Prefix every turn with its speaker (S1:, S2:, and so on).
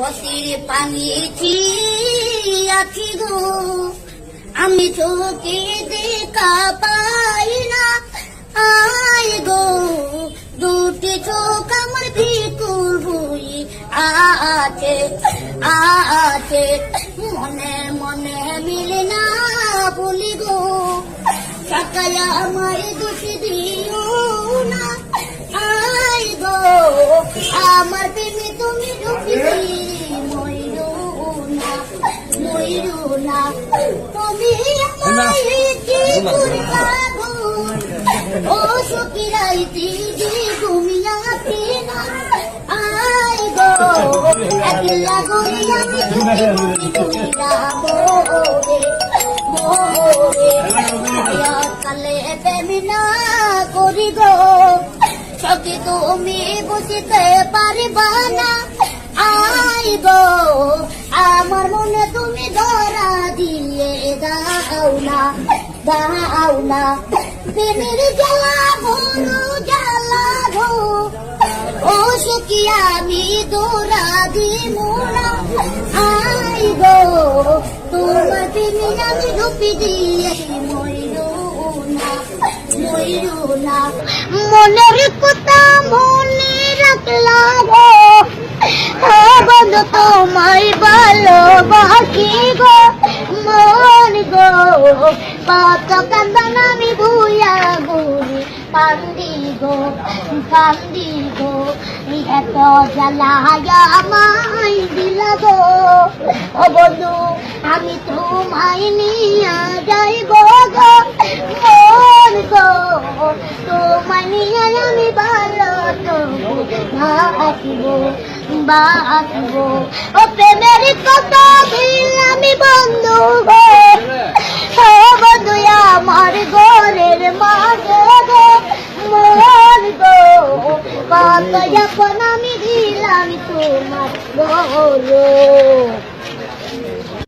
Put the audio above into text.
S1: বসির পানি আছি গো, আমি চোখে দেখা পাই না। আয় গো দুটি চোখ আমার বিকুল বই আছে আছে, মনে মনে মিলে না বলি গো, টাকায় আমায় দোষ দিও না। আয় গো আমার প্রেমে তুমি ঢুকি ময়ূর না ময়ূর না, তুমি আমায় কি করবা গো, ও সকিরাইতি যে ঘুমিয়া না। আয় গো একলা গরি আমি ঢুকি মোরে কালে প্রেমে না করি গো, সখী তুমি বুঝতে পারবা না। আয় গো আমার মনে তুমি ধরা দিয়ে দাও না দাও না, প্রেমের জ্বালা বড় জ্বালা গো, ও সখী আমি ধরা দিব না। আয় গো তোমার প্রেমে আমি ডুবি দিয়ে ময়ূর না, মনের কথা মনে রাখলা গো, বন্ধু তোমায় ভালোবাসি গো, মন গো কত কান্দন আমি ভুয়া গুলি কান্দি গো এত জ্বালায়া আমায় দিলা গো, ও বন্ধু আমি তোমায় নিয়ে যাইব গো, মন গো তোমায় নিয়ে আমি ভালো বাঁচব। ও প্রেমের কথা আমি বন্ধু গো, ও বন্ধু আমার ঘরের মাঝে গো, মন গো কত যখন আমি দিলাম তোমার বলো।